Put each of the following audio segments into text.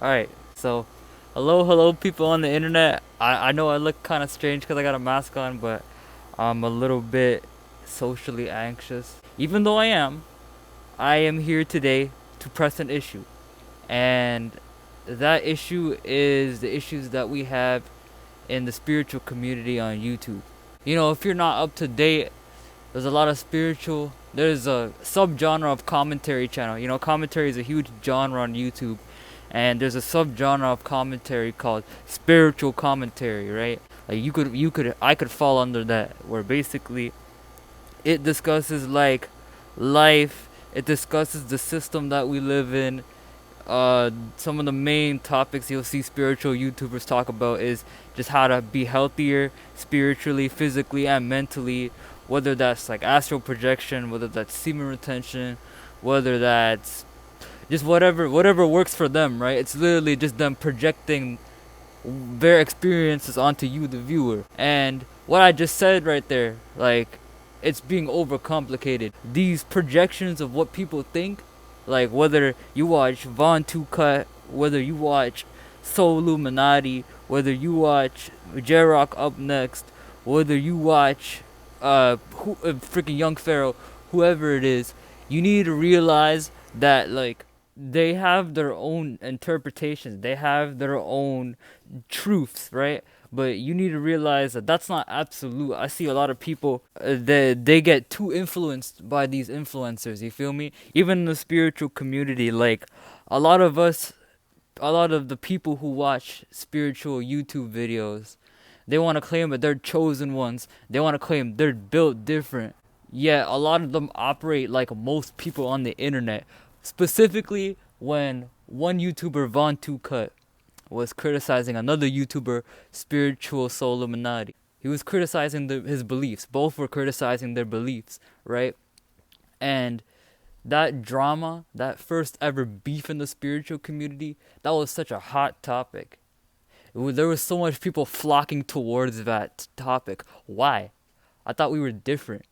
Alright, so hello, people on the internet. I know I look kind of strange because I got a mask on, but I'm a little bit socially anxious. Even though I am here today to press an issue. And that issue is the issues that we have in the spiritual community on YouTube. You know, if you're not up to date, there's a lot of there's a subgenre of commentary channel. You know, commentary is a huge genre on YouTube, and there's a subgenre of commentary called spiritual commentary, right? Like I could fall under that, where basically it discusses like life, it discusses the system that we live in. Some of the main topics you'll see spiritual YouTubers talk about is just how to be healthier spiritually, physically, and mentally. Whether that's like astral projection, whether that's semen retention, whether that's just whatever works for them, right? It's literally just them projecting their experiences onto you, the viewer. And what I just said right there, like, it's being overcomplicated. These projections of what people think, like whether you watch Von Two Cut, whether you watch Soul Illuminati, whether you watch J-Rock Up Next, whether you watch freaking Young Pharaoh, whoever it is, you need to realize that like they have their own interpretations, they have their own truths, right? But you need to realize that that's not absolute. I see a lot of people that they get too influenced by these influencers. You feel me? Even in the spiritual community, like a lot of us, a lot of the people who watch spiritual YouTube videos, they want to claim that they're chosen ones. They want to claim they're built different. Yet a lot of them operate like most people on the internet. Specifically, when one YouTuber, Von Two Cut, was criticizing another YouTuber, Spiritual Soul Illuminati. He was criticizing his beliefs. Both were criticizing their beliefs, right? And that drama, that first ever beef in the spiritual community, that was such a hot topic. There was so much people flocking towards that topic. Why? I thought we were different.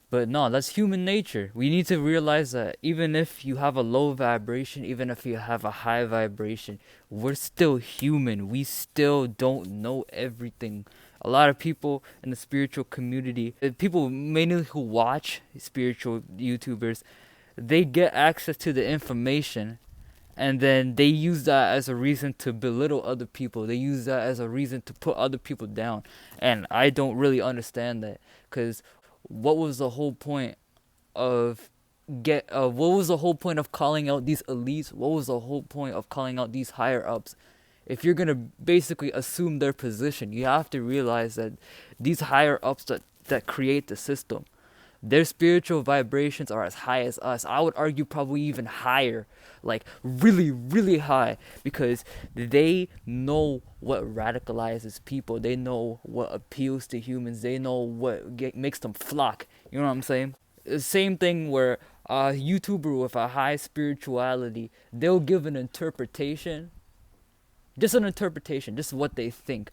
But no, that's human nature. We need to realize that even if you have a low vibration, even if you have a high vibration, we're still human. We still don't know everything. A lot of people in the spiritual community, people mainly who watch spiritual YouTubers, they get access to the information, and then they use that as a reason to belittle other people. They use that as a reason to put other people down. And I don't really understand that, because what was the whole point of what was the whole point of calling out these elites? What was the whole point of calling out these higher ups? If you're gonna basically assume their position, you have to realize that these higher ups that create the system, their spiritual vibrations are as high as us. I would argue probably even higher, like really, really high, because they know what radicalizes people. They know what appeals to humans. They know what makes them flock. You know what I'm saying? Same thing where a YouTuber with a high spirituality, they'll give an interpretation, just an interpretation, just what they think.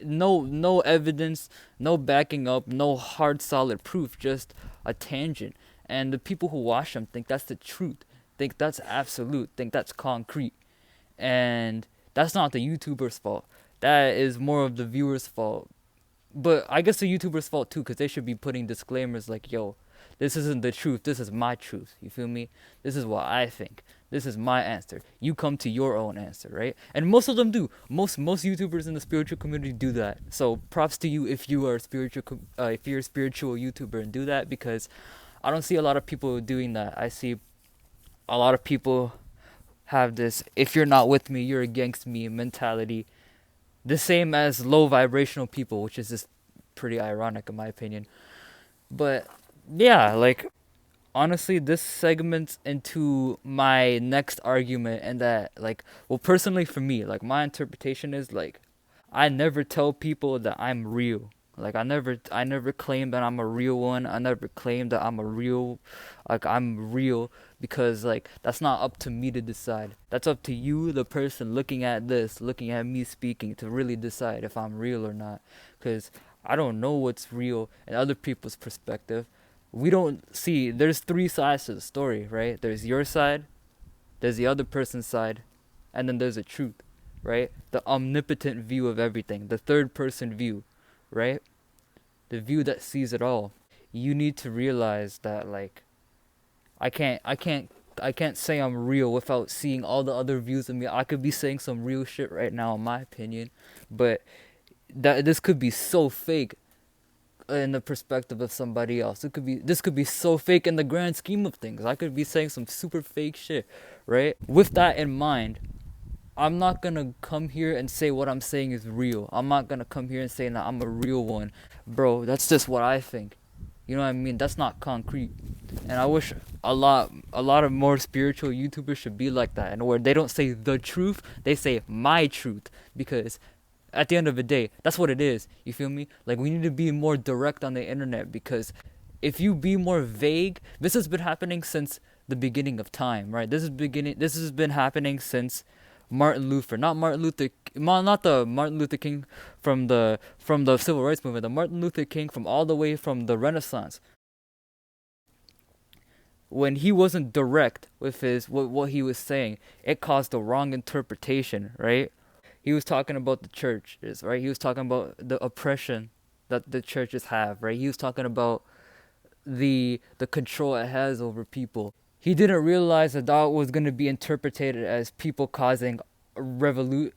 No evidence, no backing up, no hard solid proof, just a tangent. And the people who watch them think that's the truth, think that's absolute, think that's concrete. And that's not the YouTuber's fault. That is more of the viewer's fault. But I guess the YouTuber's fault too, because they should be putting disclaimers like, yo, this isn't the truth, this is my truth. You feel me? This is what I think. This is my answer. You come to your own answer, right? And most of them do. Most YouTubers in the spiritual community do that. So props to you if you are a if you're a spiritual YouTuber and do that, because I don't see a lot of people doing that. I see a lot of people have this "if you're not with me, you're against me" mentality. The same as low vibrational people, which is just pretty ironic in my opinion. But yeah, like honestly, this segments into my next argument, and that like, well, personally for me, like my interpretation is like, I never tell people that I'm real. Like I never claim that I'm a real one. I never claim that I'm real, because like that's not up to me to decide. That's up to you, the person looking at this, looking at me speaking, to really decide if I'm real or not. Cuz I don't know what's real in other people's perspective. We don't see, there's three sides to the story, right? There's your side, there's the other person's side, and then there's a truth, right? The omnipotent view of everything, the third person view, right? The view that sees it all. You need to realize that, like, I can't say I'm real without seeing all the other views of me. I could be saying some real shit right now, in my opinion, but that this could be so fake in the perspective of somebody else. This could be so fake in the grand scheme of things. I could be saying some super fake shit, right? With that in mind, I'm not gonna come here and say what I'm saying is real. I'm not gonna come here and say that I'm a real one. Bro, that's just what I think. You know what I mean? That's not concrete. And I wish a lot of more spiritual YouTubers should be like that, and where they don't say the truth, they say my truth, because at the end of the day, that's what it is. You feel me? Like, we need to be more direct on the internet, because if you be more vague, this has been happening since the beginning of time, right? This has been happening since Martin Luther, not the Martin Luther King from the civil rights movement, the Martin Luther King from all the way from the Renaissance. When he wasn't direct with what he was saying, it caused the wrong interpretation, right? He was talking about the churches, right? He was talking about the oppression that the churches have, right? He was talking about the control it has over people. He didn't realize that was going to be interpreted as people causing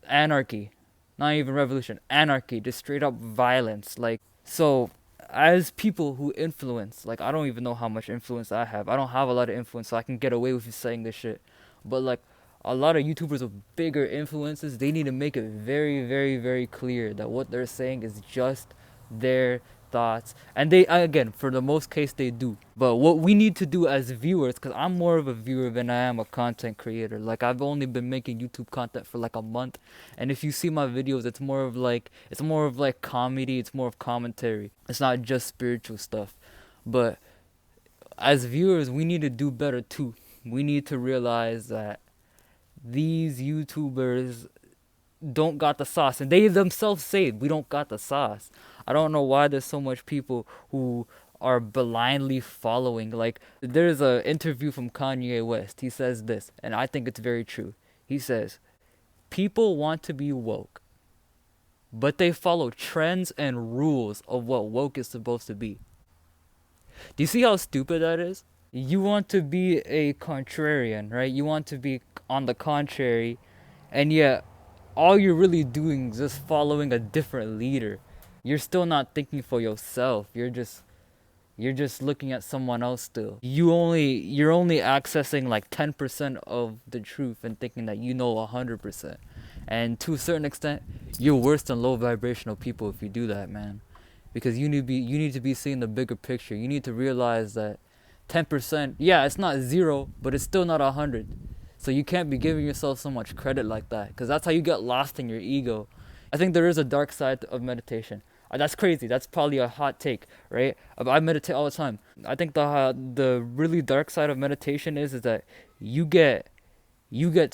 anarchy. Not even revolution, anarchy, just straight up violence. Like, so as people who influence, like, I don't even know how much influence I have. I don't have a lot of influence, so I can get away with saying this shit. But, like, a lot of YouTubers with bigger influences, they need to make it very, very, very clear that what they're saying is just their thoughts. And they, again, for the most case, they do. But what we need to do as viewers, because I'm more of a viewer than I am a content creator. Like, I've only been making YouTube content for like a month, and if you see my videos, it's more of like comedy, it's more of commentary. It's not just spiritual stuff. But as viewers, we need to do better too. We need to realize that these YouTubers don't got the sauce, and they themselves say we don't got the sauce. I don't know why there's so much people who are blindly following. Like, there's a interview from Kanye West. He says this, and I think it's very true. He says, people want to be woke, but they follow trends and rules of what woke is supposed to be. Do you see how stupid that is? You want to be a contrarian, right? You want to be on the contrary, and yet all you're really doing is just following a different leader. You're still not thinking for yourself. You're just looking at someone else still. You're only accessing like 10% of the truth and thinking that you know 100%. And to a certain extent, you're worse than low vibrational people if you do that, man. Because you need to be seeing the bigger picture. You need to realize that 10%, yeah, it's not zero, but it's still not 100. So you can't be giving yourself so much credit like that, because that's how you get lost in your ego. I think there is a dark side of meditation. That's crazy. That's probably a hot take, right? I meditate all the time. I think the really dark side of meditation is that you get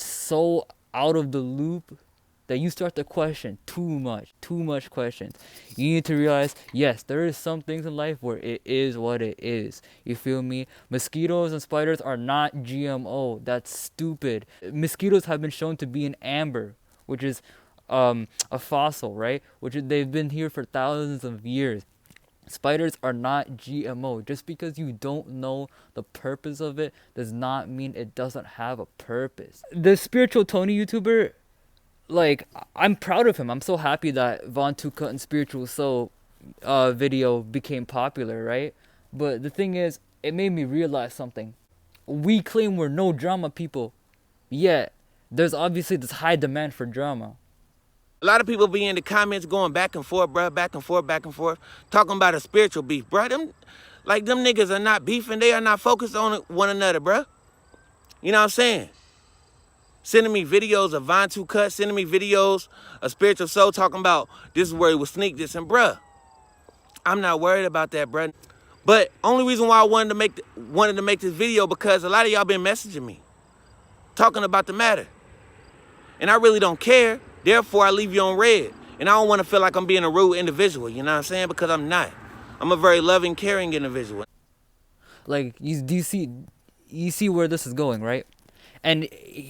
so out of the loop that you start to question too much questions. You need to realize, yes, there is some things in life where it is what it is. You feel me? Mosquitoes and spiders are not GMO. That's stupid. Mosquitoes have been shown to be in amber, which is a fossil, right? They've been here for thousands of years. Spiders are not GMO. Just because you don't know the purpose of it does not mean it doesn't have a purpose. The spiritual Tony YouTuber, like, I'm proud of him. I'm so happy that Von Tuka and Spiritual Soul video became popular, right? But the thing is, it made me realize something. We claim we're no drama people, yet there's obviously this high demand for drama. A lot of people be in the comments going back and forth, bruh, back and forth, talking about a spiritual beef, bruh. Them niggas are not beefing. They are not focused on one another, bruh. You know what I'm saying? Sending me videos of Von 2 Cut, sending me videos of Spiritual Soul talking about this is where he would sneak this, and bruh, I'm not worried about that, bruh. But only reason why I wanted to make this video, because a lot of y'all been messaging me, talking about the matter. And I really don't care. Therefore, I leave you on red. And I don't want to feel like I'm being a rude individual, you know what I'm saying? Because I'm not. I'm a very loving, caring individual. Like, you see where this is going, right? And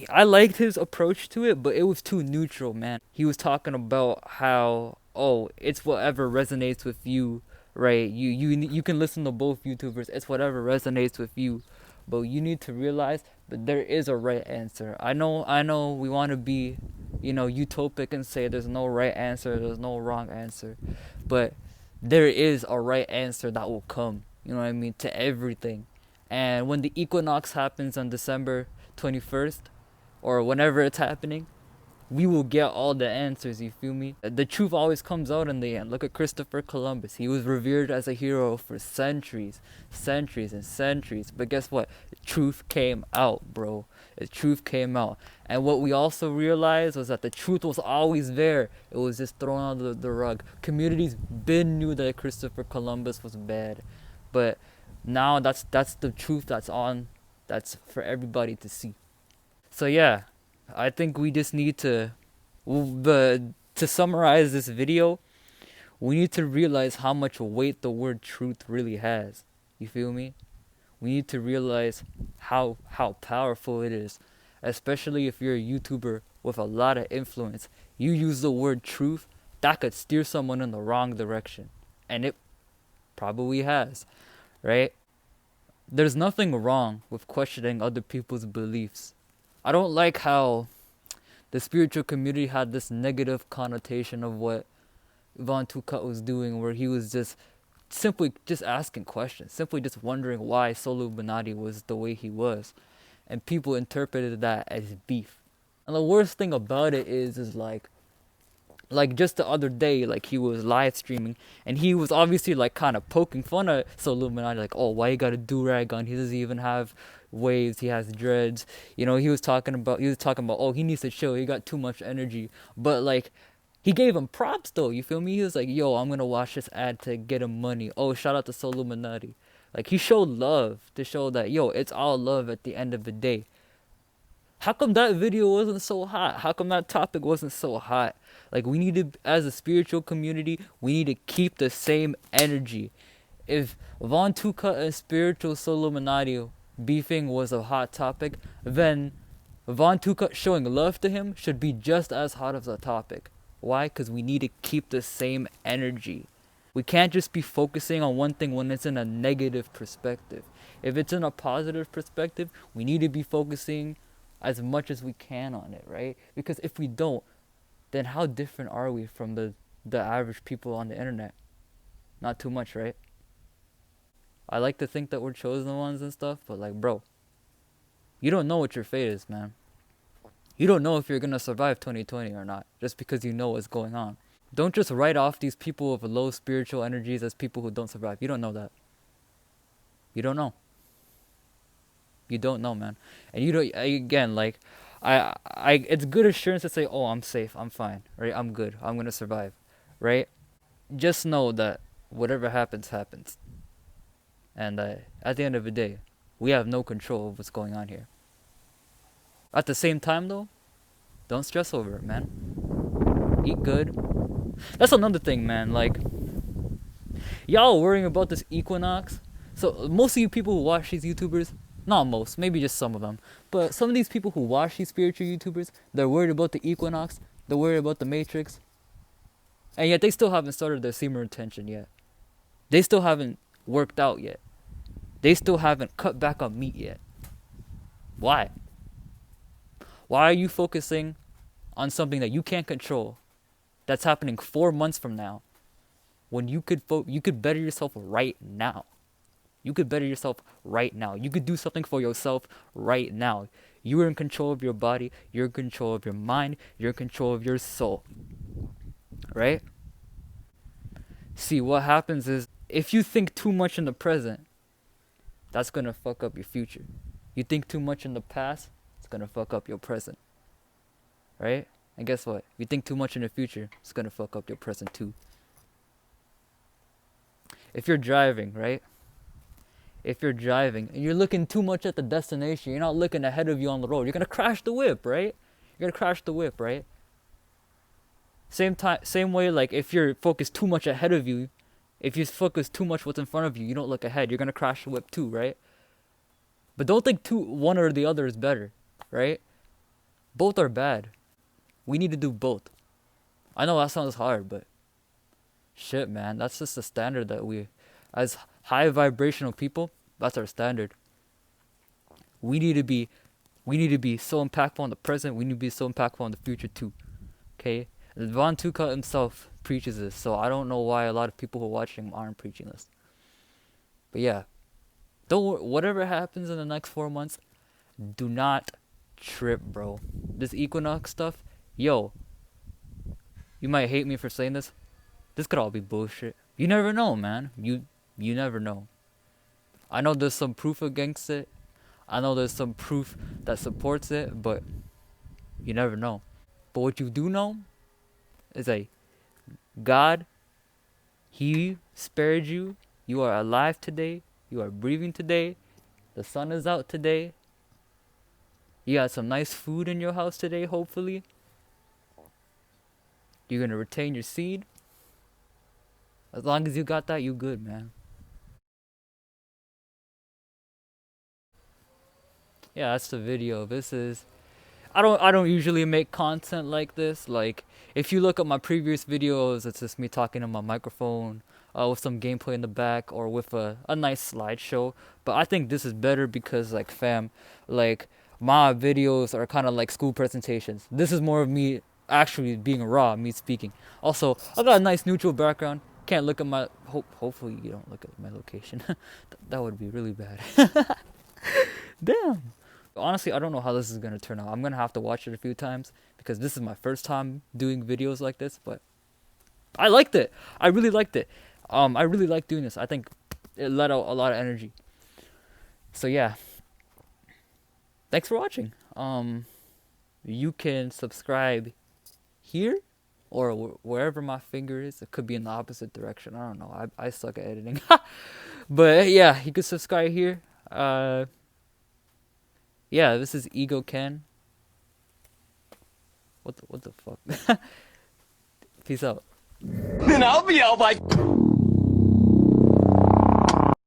I liked his approach to it, but it was too neutral, man. He was talking about how, oh, it's whatever resonates with you, right? You can listen to both YouTubers. It's whatever resonates with you, but you need to realize that there is a right answer. I know we want to be, utopic and say there's no right answer, there's no wrong answer, but there is a right answer that will come. You know what I mean, to everything. And when the equinox happens on December 21st, or whenever it's happening, we will get all the answers, you feel me? The truth always comes out in the end. Look at Christopher Columbus. He was revered as a hero for centuries, centuries and centuries. But guess what? The truth came out, bro. The truth came out. And what we also realized was that the truth was always there. It was just thrown under the rug. Communities been knew that Christopher Columbus was bad. But now that's the truth that's for everybody to see. So yeah, I think we just need to, to summarize this video, we need to realize how much weight the word truth really has. You feel me? We need to realize how powerful it is, especially if you're a YouTuber with a lot of influence. You use the word truth, that could steer someone in the wrong direction, and it probably has, right? There's nothing wrong with questioning other people's beliefs. I don't like how the spiritual community had this negative connotation of what Von Tukat was doing, where he was just simply just asking questions, simply just wondering why Soluminati was the way he was, and people interpreted that as beef. And the worst thing about it is like just the other day, like he was live streaming and he was obviously like kind of poking fun at Soluminati, like, oh, why you got a do-rag on? He doesn't even have waves, he has dreads. He was talking about, oh, he needs to chill, he got too much energy. But like, he gave him props though, you feel me? He was like, yo, I'm gonna watch this ad to get him money. Oh, shout out to Soluminati. Like, he showed love to show that, yo, it's all love at the end of the day. How come that video wasn't so hot? How come that topic wasn't so hot? Like, we need to, as a spiritual community, we need to keep the same energy. If Von Tuka and spiritual Soluminati beefing was a hot topic, then Von Tuka showing love to him should be just as hot as a topic. Why? Because we need to keep the same energy. We can't just be focusing on one thing when it's in a negative perspective. If it's in a positive perspective, we need to be focusing as much as we can on it, right? Because if we don't, then how different are we from the average people on the internet? Not too much, right? I like to think that we're chosen ones and stuff, but like, bro, you don't know what your fate is, man. You don't know if you're gonna survive 2020 or not, just because you know what's going on. Don't just write off these people with low spiritual energies as people who don't survive. You don't know that. You don't know. You don't know, man. And you don't, again, like, it's good assurance to say, oh, I'm safe, I'm fine, right? I'm good, I'm gonna survive, right? Just know that whatever happens, happens. And at the end of the day, we have no control of what's going on here. At the same time, though, don't stress over it, man. Eat good. That's another thing, man. Like, y'all worrying about this equinox. So most of you people who watch these YouTubers, not most, maybe just some of them, but some of these people who watch these spiritual YouTubers, they're worried about the equinox, they're worried about the matrix, and yet they still haven't started their semen retention yet. They still haven't worked out yet. They still haven't cut back on meat yet. Why? Why are you focusing on something that you can't control, that's happening 4 months from now, when you could better yourself right now? You could better yourself right now. You could do something for yourself right now. You are in control of your body. You're in control of your mind. You're in control of your soul. Right? See, what happens is, if you think too much in the present, that's going to fuck up your future. You think too much in the past, it's going to fuck up your present. Right? And guess what? If you think too much in the future, it's going to fuck up your present too. If you're driving, right? If you're driving and you're looking too much at the destination, you're not looking ahead of you on the road, you're going to crash the whip, right? You're going to crash the whip, right? Same way, like, if you're focused too much ahead of you, if you focus too much what's in front of you, you don't look ahead, you're going to crash the whip too, right? But don't think one or the other is better, right? right? Both are bad. We need to do both. I know that sounds hard, but shit, man, that's just the standard that we, as high vibrational people, that's our standard. We need to be, we need to be so impactful on the present. We need to be so impactful on the future too. Okay, Von Tuka himself preaches this, so I don't know why a lot of people who are watching him aren't preaching this. But yeah, don't whatever happens in the next 4 months, do not trip, bro. This equinox stuff, yo, you might hate me for saying this. This could all be bullshit. You never know, man. You never know. I know there's some proof against it. I know there's some proof that supports it, but you never know. But what you do know is that God, He spared you. You are alive today. You are breathing today. The sun is out today. You got some nice food in your house today, hopefully. You're going to retain your seed. As long as you got that, you good, man. Yeah, that's the video. This is I don't usually make content like this. Like if you look at my previous videos, it's just me talking on my microphone, with some gameplay in the back or with a nice slideshow. But I think this is better because like fam, like my videos are kind of like school presentations. This is more of me actually being raw, me speaking. Also, I got a nice neutral background. Can't look at my hopefully you don't look at my location. That would be really bad. Damn. Honestly, I don't know how this is gonna turn out. I'm gonna have to watch it a few times because this is my first time doing videos like this, but I liked it. I really liked it. I really like doing this. I think it let out a lot of energy. So yeah. Thanks for watching. You can subscribe here or wherever my finger is. It could be in the opposite direction. I don't know. I suck at editing. But yeah, you can subscribe here. Yeah, this is Ego Ken. What the fuck? Peace out. Then I'll be out by